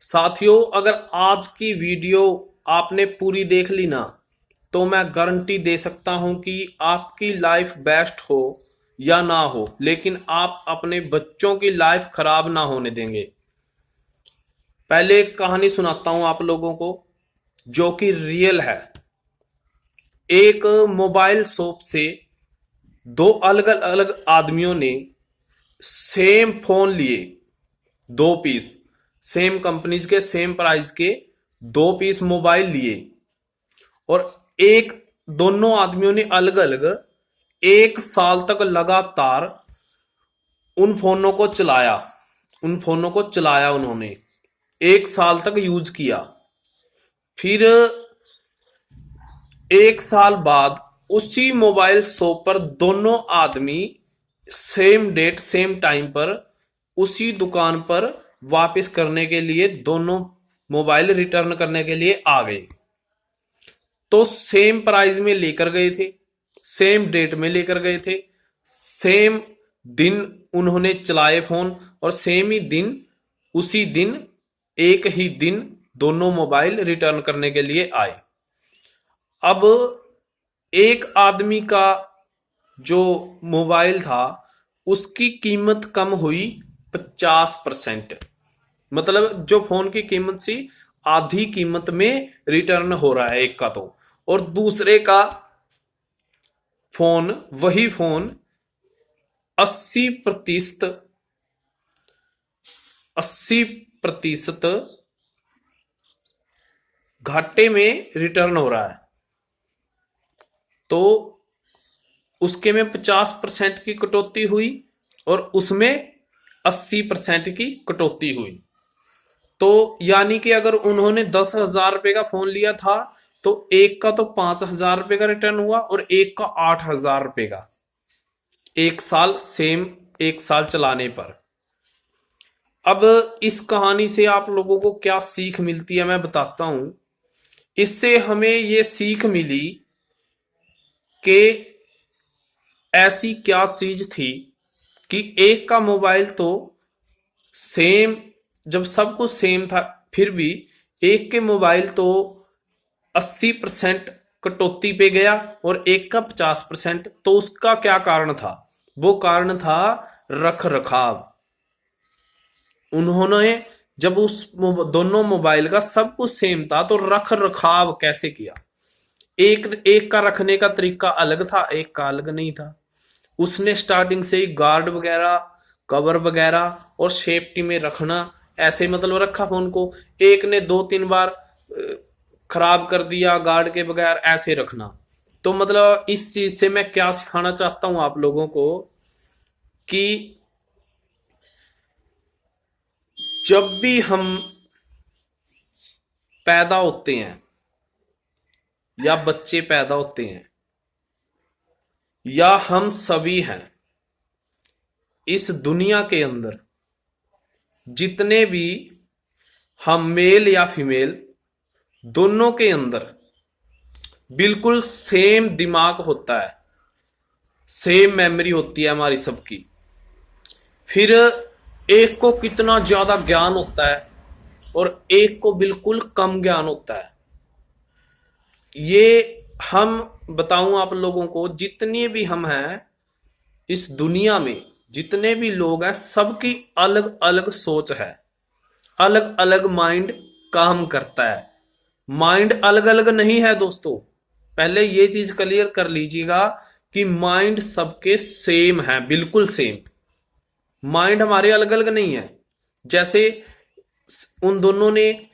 साथियों, अगर आज की वीडियो आपने पूरी देख ली ना, तो मैं गारंटी दे सकता हूं कि आपकी लाइफ बेस्ट हो या ना हो, लेकिन आप अपने बच्चों की लाइफ खराब ना होने देंगे। पहले एक कहानी सुनाता हूं आप लोगों को, जो कि रियल है। एक मोबाइल शॉप से दो अलग अलग आदमियों ने सेम फोन लिए, दो पीस, सेम कंपनीज के, सेम प्राइस के दो पीस मोबाइल लिए। और एक दोनों आदमियों ने अलग अलग 1 साल तक लगातार उन फोनों को चलाया। उन्होंने 1 साल तक यूज किया। फिर 1 साल बाद उसी मोबाइल शॉप पर दोनों आदमी सेम डेट सेम टाइम पर उसी दुकान पर वापस करने के लिए, दोनों मोबाइल रिटर्न करने के लिए आ गए। तो सेम प्राइस में लेकर गए थे, सेम डेट में लेकर गए थे, सेम दिन उन्होंने चलाए फोन, और सेम ही दिन, उसी दिन, एक ही दिन दोनों मोबाइल रिटर्न करने के लिए आए। अब एक आदमी का जो मोबाइल था उसकी कीमत कम हुई 50%। मतलब जो फोन की कीमत सी आधी कीमत में रिटर्न हो रहा है एक का तो, और दूसरे का फोन, वही फोन 80% 80% घाटे में रिटर्न हो रहा है। तो उसके में 50% की कटौती हुई और उसमें 80% की कटौती हुई। तो यानी कि अगर उन्होंने 10,000 रुपए का फोन लिया था तो एक का तो 5,000 रुपए का रिटर्न हुआ और एक का 8,000 रुपए का, 1 साल, सेम 1 साल चलाने पर। अब इस कहानी से आप लोगों को क्या सीख मिलती है मैं बताता हूं। इससे हमें ये सीख मिली कि ऐसी क्या चीज थी कि एक का मोबाइल तो सेम, जब सब कुछ सेम था, फिर भी एक के मोबाइल तो 80% कटौती पे गया और एक का 50%। तो उसका क्या कारण था? वो कारण था रख रखाव। उन्होंने जब दोनों मोबाइल का सब कुछ सेम था तो रख रखाव कैसे किया? एक एक का रखने का तरीका अलग था, एक का अलग नहीं था। उसने स्टार्टिंग से ही गार्ड वगैरह, कवर वगैरह और सेफ्टी में रखना, ऐसे मतलब रखा फोन को। एक ने 2-3 बार खराब कर दिया गार्ड के बगैर, ऐसे रखना। तो मतलब इस चीज से मैं क्या सिखाना चाहता हूं आप लोगों को कि जब भी हम पैदा होते हैं या बच्चे पैदा होते हैं या हम सभी हैं इस दुनिया के अंदर, जितने भी हम मेल या फीमेल, दोनों के अंदर बिल्कुल सेम दिमाग होता है, सेम मेमोरी होती है हमारी सबकी। फिर एक को कितना ज्यादा ज्ञान होता है और एक को बिल्कुल कम ज्ञान होता है। ये हम बताऊं आप लोगों को, जितने भी हम हैं इस दुनिया में, जितने भी लोग हैं, सबकी अलग अलग सोच है, अलग अलग माइंड काम करता है। माइंड अलग अलग नहीं है दोस्तों, पहले ये चीज क्लियर कर लीजिएगा कि माइंड सबके सेम है, बिल्कुल सेम। माइंड हमारे अलग अलग नहीं है। जैसे उन दोनों ने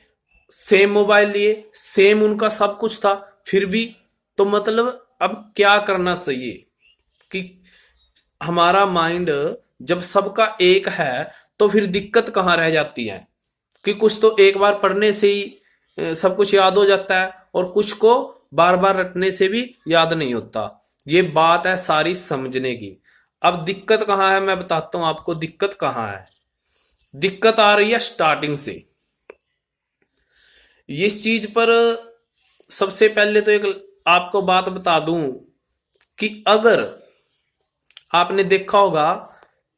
सेम मोबाइल लिए, सेम उनका सब कुछ था, फिर भी तो मतलब अब क्या करना चाहिए कि हमारा माइंड जब सबका एक है तो फिर दिक्कत कहां रह जाती है कि कुछ तो एक बार पढ़ने से ही सब कुछ याद हो जाता है और कुछ को बार बार रटने से भी याद नहीं होता। ये बात है सारी समझने की। अब दिक्कत कहां है मैं बताता हूं आपको, दिक्कत कहां है। दिक्कत आ रही है स्टार्टिंग से। इस चीज पर सबसे पहले तो एक आपको बात बता दूं कि अगर आपने देखा होगा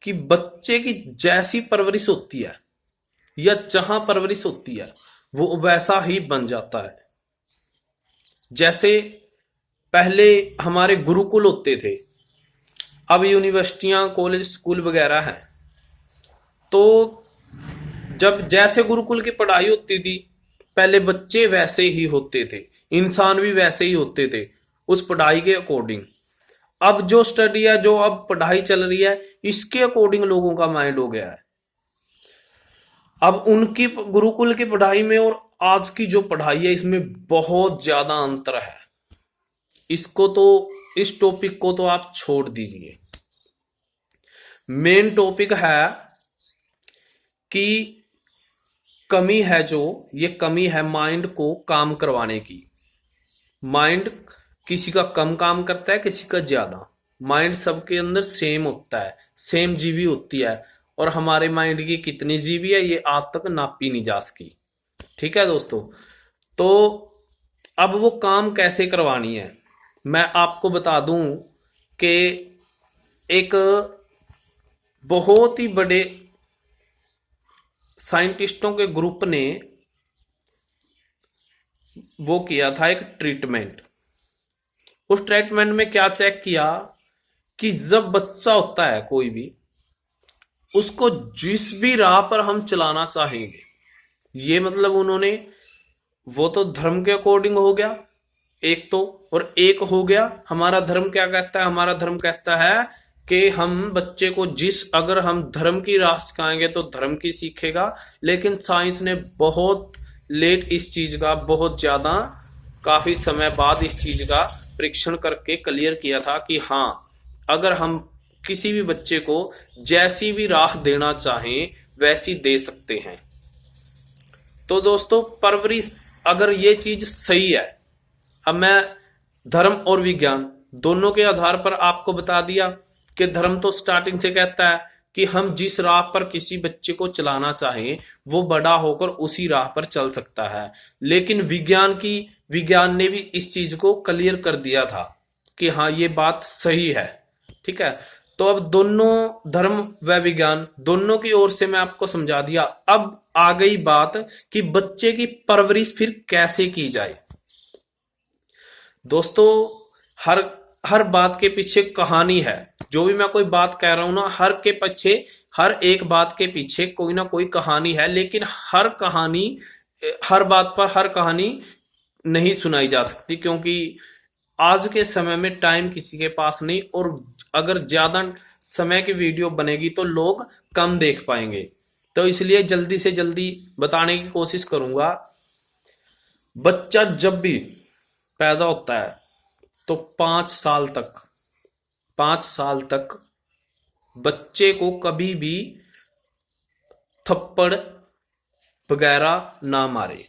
कि बच्चे की जैसी परवरिश होती है या जहां परवरिश होती है वो वैसा ही बन जाता है। जैसे पहले हमारे गुरुकुल होते थे, अब यूनिवर्सिटियां कॉलेज स्कूल वगैरह हैं, तो जब जैसे गुरुकुल की पढ़ाई होती थी पहले बच्चे वैसे ही होते थे, इंसान भी वैसे ही होते थे उस पढ़ाई के अकॉर्डिंग। अब जो स्टडी है, जो अब पढ़ाई चल रही है, इसके अकॉर्डिंग लोगों का माइंड हो गया है। अब उनकी गुरुकुल की पढ़ाई में और आज की जो पढ़ाई है इसमें बहुत ज्यादा अंतर है। इसको तो, इस टॉपिक को तो आप छोड़ दीजिए। मेन टॉपिक है कि कमी है, जो ये कमी है माइंड को काम करवाने की। माइंड किसी का कम काम करता है, किसी का ज्यादा। माइंड सबके अंदर सेम होता है, सेम जीबी होती है, और हमारे माइंड की कितनी जीबी है ये आज तक नापी नहीं जा सकी। ठीक है दोस्तों, तो अब वो काम कैसे करवानी है मैं आपको बता दूं कि एक बहुत ही बड़े साइंटिस्टों के ग्रुप ने वो किया था एक ट्रीटमेंट। उस ट्रीटमेंट में क्या चेक किया कि जब बच्चा होता है कोई भी, उसको जिस भी राह पर हम चलाना चाहेंगे, ये मतलब उन्होंने, वो तो धर्म के अकॉर्डिंग हो गया एक तो, और एक हो गया हमारा धर्म क्या कहता है। हमारा धर्म कहता है कि हम बच्चे को अगर हम धर्म की राह सिखाएंगे तो धर्म की सीखेगा। लेकिन साइंस ने बहुत लेट इस चीज का, बहुत ज्यादा काफी समय बाद इस चीज का परीक्षण करके क्लियर किया था कि हाँ, अगर हम किसी भी बच्चे को जैसी भी राह देना चाहें वैसी दे सकते हैं। तो दोस्तों, परवरिश अगर ये चीज सही है, अब मैं धर्म और विज्ञान दोनों के आधार पर आपको बता दिया कि धर्म तो स्टार्टिंग से कहता है कि हम जिस राह पर किसी बच्चे को चलाना चाहें वो बड़ा होकर उसी राह पर चल सकता है। लेकिन विज्ञान ने भी इस चीज को क्लियर कर दिया था कि हाँ, ये बात सही है। ठीक है, तो अब दोनों धर्म व विज्ञान दोनों की ओर से मैं आपको समझा दिया। अब आ गई बात कि बच्चे की परवरिश फिर कैसे की जाए। दोस्तों, हर बात के पीछे कहानी है। जो भी मैं कोई बात कह रहा हूं ना, हर एक बात के पीछे कोई ना कोई कहानी है। लेकिन हर बात पर हर कहानी नहीं सुनाई जा सकती, क्योंकि आज के समय में टाइम किसी के पास नहीं, और अगर ज्यादा समय की वीडियो बनेगी तो लोग कम देख पाएंगे। तो इसलिए जल्दी से जल्दी बताने की कोशिश करूंगा। बच्चा जब भी पैदा होता है तो 5 साल तक बच्चे को कभी भी थप्पड़ वगैरह ना मारे।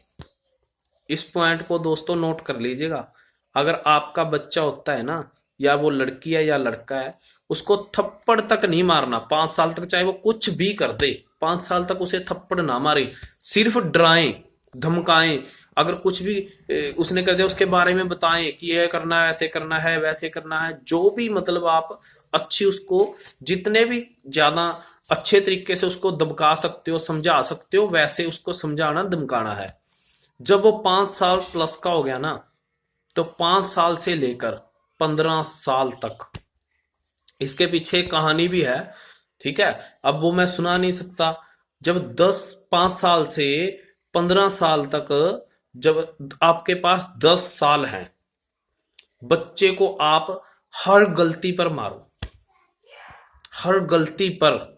इस पॉइंट को दोस्तों नोट कर लीजिएगा। अगर आपका बच्चा होता है ना, या वो लड़की है या लड़का है, उसको थप्पड़ तक नहीं मारना 5 साल तक। चाहे वो कुछ भी कर दे, 5 साल तक उसे थप्पड़ ना मारे। सिर्फ डराएं, धमकाएं। अगर कुछ भी उसने कर दिया उसके बारे में बताएं कि यह करना है, ऐसे करना है, वैसे करना है। जो भी मतलब आप उसको जितने भी ज्यादा अच्छे तरीके से उसको दबका सकते हो, समझा सकते हो, वैसे उसको समझाना, धमकाना है। जब वो 5 साल प्लस का हो गया ना, तो 5 साल से लेकर 15 साल तक, इसके पीछे कहानी भी है। ठीक है, अब वो मैं सुना नहीं सकता। जब 5 साल से 15 साल तक, जब आपके पास 10 साल हैं, बच्चे को आप हर गलती पर मारो, हर गलती पर,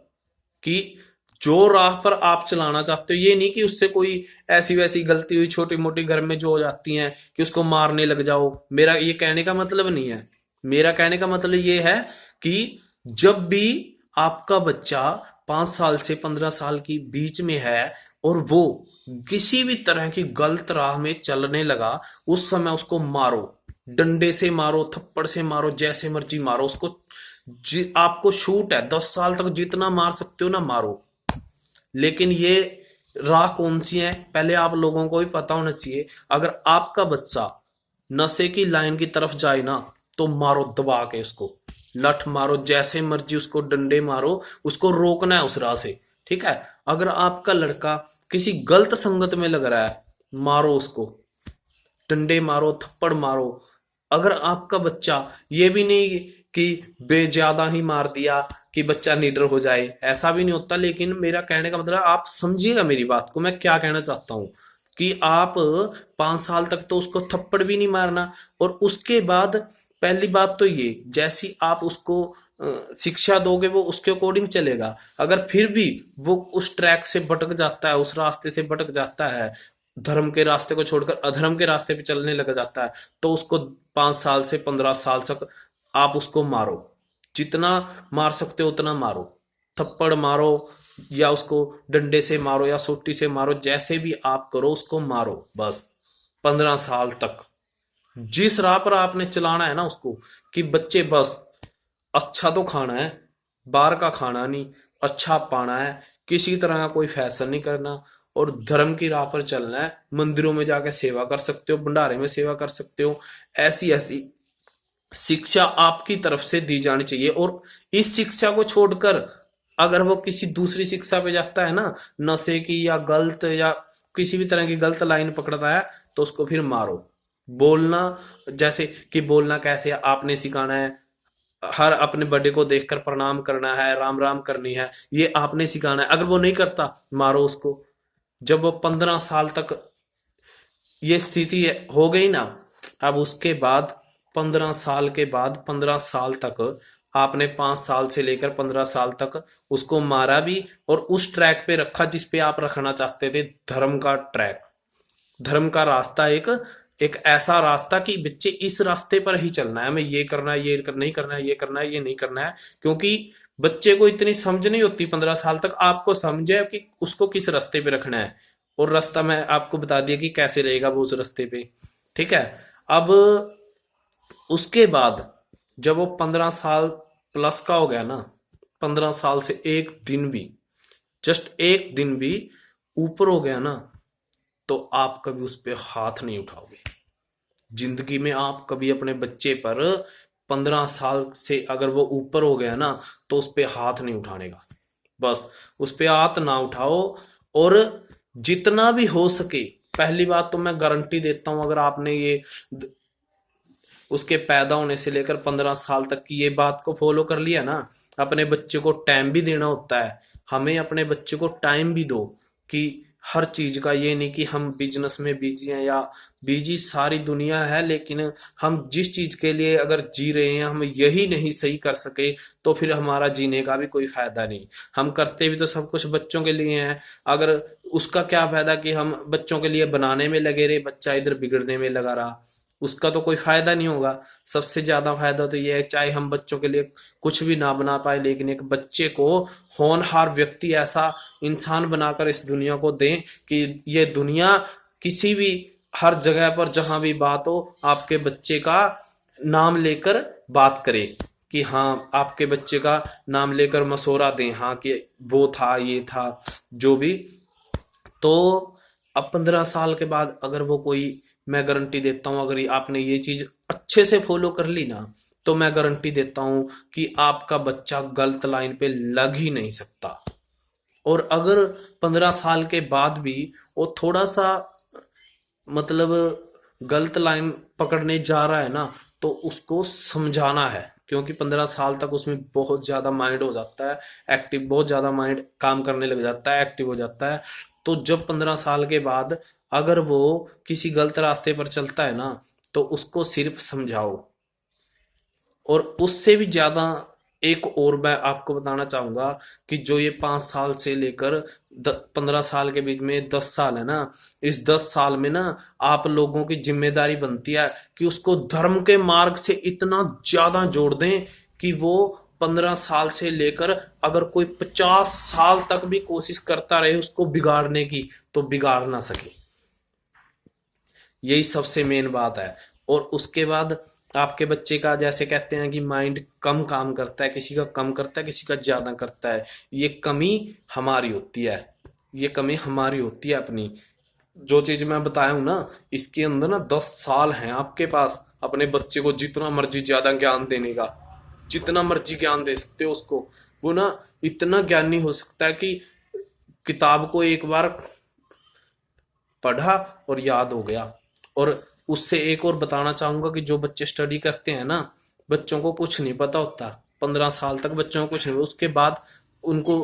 कि जो राह पर आप चलाना चाहते हो। ये नहीं कि उससे कोई ऐसी वैसी गलती हुई छोटी मोटी घर में जो हो जाती हैं कि उसको मारने लग जाओ। मेरा ये कहने का मतलब नहीं है। मेरा कहने का मतलब ये है कि जब भी आपका बच्चा 5 साल से 15 साल की बीच में है और वो किसी भी तरह की गलत राह में चलने लगा, उस समय उसको मारो, डंडे से मारो, थप्पड़ से मारो, जैसे मर्जी मारो उसको। आपको छूट है 10 साल तक जितना मार सकते हो ना, मारो। लेकिन ये राह कौन सी है पहले आप लोगों को भी पता होना चाहिए। अगर आपका बच्चा नशे की लाइन की तरफ जाए ना, तो मारो, दबा के उसको लठ मारो, जैसे मर्जी उसको डंडे मारो, उसको रोकना है उस राह से। ठीक है। अगर आपका लड़का किसी गलत संगत में लग रहा है, मारो उसको, डंडे मारो, थप्पड़ मारो। अगर आपका बच्चा, ये भी नहीं कि बेज्यादा ही मार दिया कि बच्चा निडर हो जाए, ऐसा भी नहीं होता। लेकिन मेरा कहने का मतलब, आप समझिएगा मेरी बात को, मैं क्या कहना चाहता हूं कि आप 5 साल तक तो उसको थप्पड़ भी नहीं मारना। और उसके बाद पहली बात तो ये, जैसी आप उसको शिक्षा दोगे वो उसके अकॉर्डिंग चलेगा। अगर फिर भी वो उस ट्रैक से भटक जाता है, उस रास्ते से भटक जाता है, धर्म के रास्ते को छोड़कर अधर्म के रास्ते पे चलने लग जाता है, तो उसको 5 साल से 15 साल तक आप उसको मारो। जितना मार सकते हो उतना मारो, थप्पड़ मारो या उसको डंडे से मारो या सोटी से मारो, जैसे भी आप करो उसको मारो बस 15 साल तक। जिस राह पर आपने चलाना है ना उसको, कि बच्चे बस अच्छा तो खाना है, बाहर का खाना नहीं, अच्छा पाना है, किसी तरह का कोई फैशन नहीं करना, और धर्म की राह पर चलना है। मंदिरों में जाकर सेवा कर सकते हो, भंडारे में सेवा कर सकते हो। ऐसी ऐसी शिक्षा आपकी तरफ से दी जानी चाहिए। और इस शिक्षा को छोड़कर अगर वो किसी दूसरी शिक्षा पे जाता है ना, नशे की या गलत या किसी भी तरह की गलत लाइन पकड़ता है, तो उसको फिर मारो। बोलना, जैसे कि बोलना कैसे आपने सिखाना है, हर अपने बड़े को देखकर प्रणाम करना है, राम राम करनी है, ये आपने सिखाना है। अगर वो नहीं करता, मारो उसको। जब वो 15 साल तक ये स्थिति हो गई ना, अब उसके बाद 15 साल के बाद 15 साल तक आपने 5 साल से लेकर 15 साल तक उसको मारा भी, और उस ट्रैक पे रखा जिस पे आप रखना चाहते थे, धर्म का ट्रैक, धर्म का रास्ता, एक एक ऐसा रास्ता कि बच्चे इस रास्ते पर ही चलना है, हमें ये करना है, नहीं करना है, ये करना है, ये नहीं करना है। क्योंकि बच्चे को इतनी समझ नहीं होती 15 साल तक, आपको समझ है कि उसको किस रास्ते पे रखना है। और रास्ता मैं आपको बता दिया कि कैसे रहेगा वो उस रास्ते पे। ठीक है। अब उसके बाद जब वो 15 साल प्लस का हो गया ना, 15 साल से एक दिन भी, जस्ट एक दिन भी ऊपर हो गया ना, तो आप कभी उस पर हाथ नहीं उठाओगे। जिंदगी में आप कभी अपने बच्चे पर 15 साल से अगर वो ऊपर हो गया ना, तो उस पर हाथ नहीं उठाने का। बस उस पर हाथ ना उठाओ। और जितना भी हो सके, पहली बात तो मैं गारंटी देता हूं, अगर आपने ये उसके पैदा होने से लेकर 15 साल तक की ये बात को फॉलो कर लिया ना, अपने बच्चे को टाइम भी देना होता है। हमें अपने बच्चे को टाइम भी दो, कि हर चीज का ये नहीं कि हम बिजनेस में बिजी हैं, या बिजी सारी दुनिया है, लेकिन हम जिस चीज के लिए अगर जी रहे हैं हम यही नहीं सही कर सके, तो फिर हमारा जीने का भी कोई फायदा नहीं। हम करते भी तो सब कुछ बच्चों के लिए हैं, अगर उसका क्या फायदा कि हम बच्चों के लिए बनाने में लगे रहे, बच्चा इधर बिगड़ने में लगा रहा, उसका तो कोई फायदा नहीं होगा। सबसे ज्यादा फायदा तो ये है, चाहे हम बच्चों के लिए कुछ भी ना बना पाए, लेकिन एक बच्चे को होनहार व्यक्ति, ऐसा इंसान बनाकर इस दुनिया को दें कि ये दुनिया किसी भी, हर जगह पर जहां भी बात हो, आपके बच्चे का नाम लेकर बात करे, कि हाँ आपके बच्चे का नाम लेकर मशोरा दें, हाँ कि वो था, ये था, जो भी। तो अब 15 साल के बाद अगर वो कोई, मैं गारंटी देता हूं, अगर आपने ये चीज अच्छे से फॉलो कर ली ना, तो मैं गारंटी देता हूं कि आपका बच्चा गलत लाइन पे लग ही नहीं सकता। और अगर 15 साल के बाद भी वो थोड़ा सा, मतलब गलत लाइन पकड़ने जा रहा है ना, तो उसको समझाना है। क्योंकि 15 साल तक उसमें बहुत ज्यादा माइंड हो जाता है एक्टिव, बहुत ज्यादा माइंड काम करने लग जाता है, एक्टिव हो जाता है। तो जब 15 साल के बाद अगर वो किसी गलत रास्ते पर चलता है ना, तो उसको सिर्फ समझाओ। और उससे भी ज्यादा एक और मैं आपको बताना चाहूंगा, कि जो ये 5 साल से लेकर 15 साल के बीच में 10 साल है ना, इस 10 साल में ना आप लोगों की जिम्मेदारी बनती है कि उसको धर्म के मार्ग से इतना ज्यादा जोड़ दें कि वो 15 साल से लेकर अगर कोई 50 साल तक भी कोशिश करता रहे उसको बिगाड़ने की, तो बिगाड़ ना सके। यही सबसे मेन बात है। और उसके बाद आपके बच्चे का, जैसे कहते हैं कि माइंड कम काम करता है, किसी का कम करता है, किसी का ज्यादा करता है, ये कमी हमारी होती है, ये कमी हमारी होती है अपनी। जो चीज मैं बताया हूं ना, इसके अंदर ना 10 साल हैं आपके पास अपने बच्चे को जितना मर्जी ज्यादा ज्ञान देने का, जितना मर्जी ज्ञान दे सकते हो उसको। वो ना इतना ज्ञानी हो सकता है कि किताब को एक बार पढ़ा और याद हो गया। और उससे एक और बताना चाहूंगा कि जो बच्चे स्टडी करते हैं ना, बच्चों को कुछ नहीं पता होता। 15 साल तक बच्चों को कुछ नहीं, उसके बाद उनको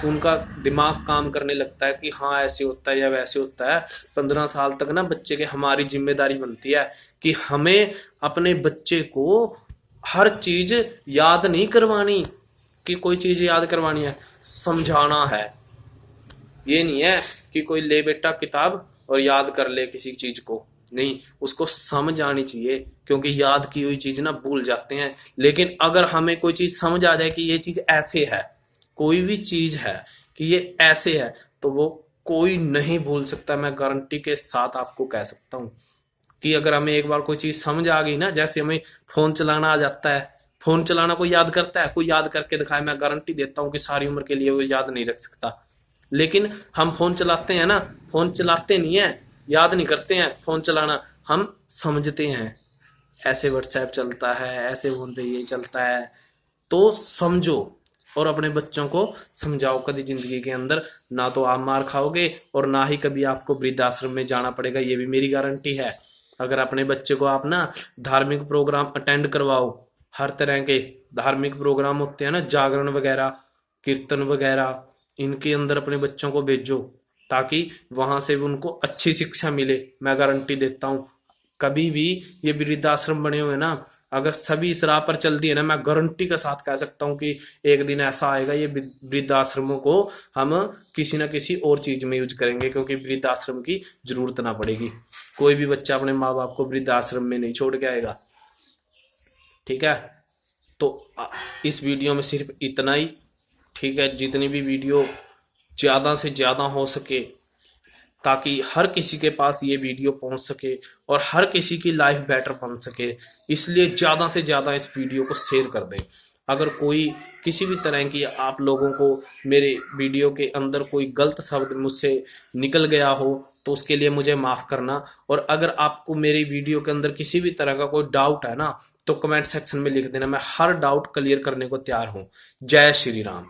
उनका दिमाग काम करने लगता है कि हाँ ऐसे होता है या वैसे होता है। 15 साल तक ना बच्चे के हमारी जिम्मेदारी बनती है कि हमें अपने बच्चे को हर चीज याद नहीं करवानी, कि कोई चीज याद करवानी है, समझाना है। ये नहीं है कि कोई ले बेटा किताब और याद कर ले किसी चीज को, नहीं, उसको समझ आनी चाहिए। क्योंकि याद की हुई चीज ना भूल जाते हैं। लेकिन अगर हमें कोई चीज समझ आ जाए कि ये चीज ऐसे है, कोई भी चीज है कि ये ऐसे है, तो वो कोई नहीं भूल सकता। मैं गारंटी के साथ आपको कह सकता हूं कि अगर हमें एक बार कोई चीज समझ आ गई ना, जैसे हमें फोन चलाना आ जाता है, फोन चलाना कोई याद करता है? कोई याद करके दिखाए, मैं गारंटी देता हूं कि सारी उम्र के लिए वो याद नहीं रख सकता। लेकिन हम फोन चलाते हैं ना, फोन चलाते नहीं है, याद नहीं करते हैं फोन चलाना, हम समझते हैं। ऐसे व्हाट्सएप चलता है, ऐसे फोन पे ये चलता है। तो समझो और अपने बच्चों को समझाओ। कभी जिंदगी के अंदर ना तो आप मार खाओगे और ना ही कभी आपको वृद्धाश्रम में जाना पड़ेगा, ये भी मेरी गारंटी है। अगर अपने बच्चे को आप ना धार्मिक प्रोग्राम अटेंड करवाओ, हर तरह के धार्मिक प्रोग्राम होते हैं ना, जागरण वगैरह, कीर्तन वगैरह, इनके अंदर अपने बच्चों को भेजो ताकि वहां से भी उनको अच्छी शिक्षा मिले। मैं गारंटी देता हूँ कभी भी ये वृद्धाश्रम बने हुए ना, अगर सभी इस राह पर चल दिए ना, मैं गारंटी के साथ कह सकता हूँ कि एक दिन ऐसा आएगा ये वृद्धाश्रमों को हम किसी ना किसी और चीज में यूज करेंगे, क्योंकि वृद्धाश्रम की जरूरत ना पड़ेगी। कोई भी बच्चा अपने माँ बाप को वृद्धाश्रम में नहीं छोड़ के आएगा। ठीक है, तो इस वीडियो में सिर्फ इतना ही। ठीक है, जितनी भी वीडियो ज्यादा से ज्यादा हो सके ताकि हर किसी के पास ये वीडियो पहुंच सके और हर किसी की लाइफ बेटर बन सके, इसलिए ज्यादा से ज्यादा इस वीडियो को शेयर कर दें। अगर कोई किसी भी तरह की आप लोगों को मेरे वीडियो के अंदर कोई गलत शब्द मुझसे निकल गया हो तो उसके लिए मुझे माफ करना। और अगर आपको मेरी वीडियो के अंदर किसी भी तरह का कोई डाउट है ना, तो कमेंट सेक्शन में लिख देना, मैं हर डाउट क्लियर करने को तैयार हूं। जय श्री राम।